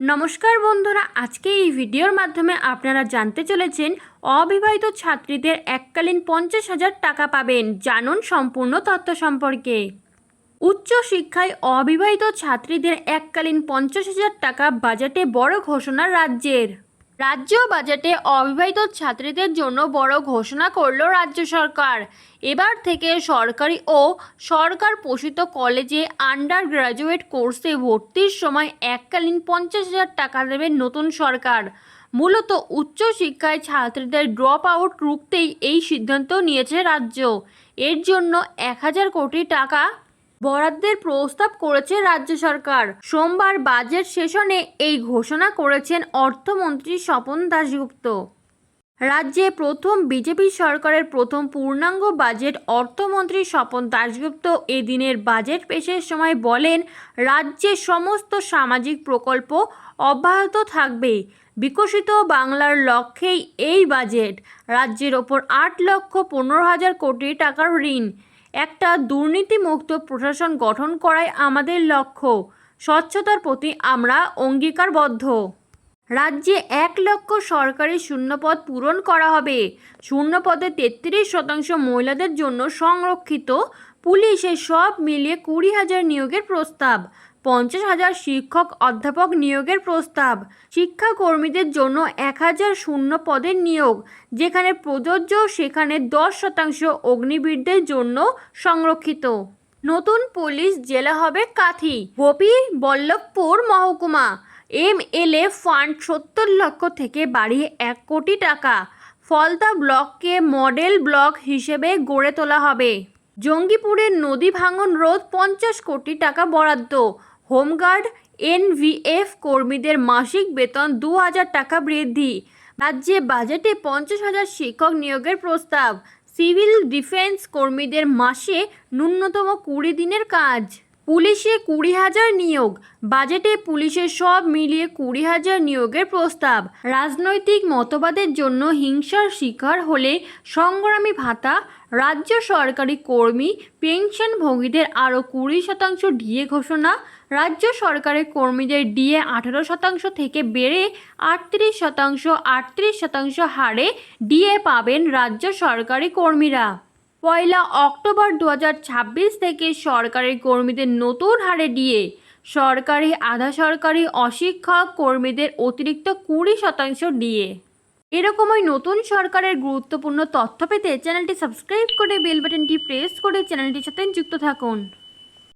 নমস্কার বন্ধুরা, আজকে এই ভিডিওর মাধ্যমে আপনারা জানতে চলেছেন অবিবাহিত ছাত্রীদের এককালীন 50,000 টাকা পাবেন। জানুন সম্পূর্ণ তথ্য সম্পর্কে। উচ্চশিক্ষায় অবিবাহিত ছাত্রীদের এককালীন 50,000 টাকা বাজেটে বড় ঘোষণা রাজ্যের। রাজ্য বাজেটে অবিবাহিত ছাত্রীদের জন্য বড় ঘোষণা করল রাজ্য সরকার। এবার থেকে সরকারি ও সরকার পোষিত কলেজে আন্ডার গ্র্যাজুয়েট কোর্সে ভর্তির সময় এককালীন 50,000 টাকা দেবে নতুন সরকার। মূলত উচ্চশিক্ষায় ছাত্রীদের ড্রপ আউট রুখতেই এই সিদ্ধান্ত নিয়েছে রাজ্য। এর জন্য 1,000 কোটি টাকা বরাদ্দের প্রস্তাব করেছে রাজ্য সরকার। সোমবার বাজেট সেশনে এই ঘোষণা করেছেন অর্থমন্ত্রী স্বপন দাশগুপ্ত। রাজ্যে প্রথম বিজেপি সরকারের প্রথম পূর্ণাঙ্গ বাজেট অর্থমন্ত্রী স্বপন দাশগুপ্ত এদিনের বাজেট পেশের সময় বলেন, রাজ্যে সমস্ত সামাজিক প্রকল্প অব্যাহত থাকবে। বিকশিত বাংলার লক্ষ্যেই এই বাজেট। রাজ্যের ওপর 8,15,000 কোটি টাকার ঋণ। একটা দুর্নীতিমুক্ত প্রশাসন গঠন করাই আমাদের লক্ষ্য। স্বচ্ছতার প্রতি আমরা অঙ্গীকারবদ্ধ। রাজ্যে 1 লক্ষ সরকারি শূন্যপদ পূরণ করা হবে। শূন্যপদে 33% মহিলাদের জন্য সংরক্ষিত। পুলিশে সব মিলিয়ে 20,000 নিয়োগের প্রস্তাব। 50,000 শিক্ষক অধ্যাপক নিয়োগের প্রস্তাব। শিক্ষাকর্মীদের জন্য 1,000 শূন্য পদের নিয়োগ। যেখানে প্রযোজ্য সেখানে 10% অগ্নিবীরদের জন্য সংরক্ষিত। নতুন পুলিশ জেলা হবে কাঁথি। গোপীবল্লভপুর মহকুমা MLA ফান্ড 70 লক্ষ থেকে বাড়িয়ে 1 কোটি টাকা। ফলতা ব্লককে মডেল ব্লক হিসেবে গড়ে তোলা হবে। জঙ্গিপুরের নদী ভাঙন রোধ 50 কোটি টাকা বরাদ্দ। হোমগার্ড NVF কর্মীদের মাসিক বেতন 2,000 টাকা বৃদ্ধি। রাজ্যে বাজেটে 50,000 শিক্ষক নিয়োগের প্রস্তাব। সিভিল ডিফেন্স কর্মীদের মাসে ন্যূনতম 20 দিনের কাজ। পুলিশে 20,000 নিয়োগ। বাজেটে পুলিশের সব মিলিয়ে 20,000 নিয়োগের প্রস্তাব। রাজনৈতিক মতবাদের জন্য হিংসার শিকার হলে সংগ্রামী ভাতা। রাজ্য সরকারি কর্মী পেনশনভোগীদের আরও 20% ডিএ ঘোষণা। রাজ্য সরকারি কর্মীদের ডিএ 18% থেকে বেড়ে 38% হারে ডিএ পাবেন রাজ্য সরকারি কর্মীরা। 1 অক্টোবর 2026 থেকে সরকারি কর্মীদের নতুন হারে ডিএ। সরকারি আধা সরকারি অশিক্ষক কর্মীদের অতিরিক্ত 20% ডিএ। এরকমই নতুন সরকারের গুরুত্বপূর্ণ তথ্য পেতে চ্যানেলটি সাবস্ক্রাইব করে বেল বাটনটি প্রেস করে চ্যানেলটির সাথে যুক্ত থাকুন।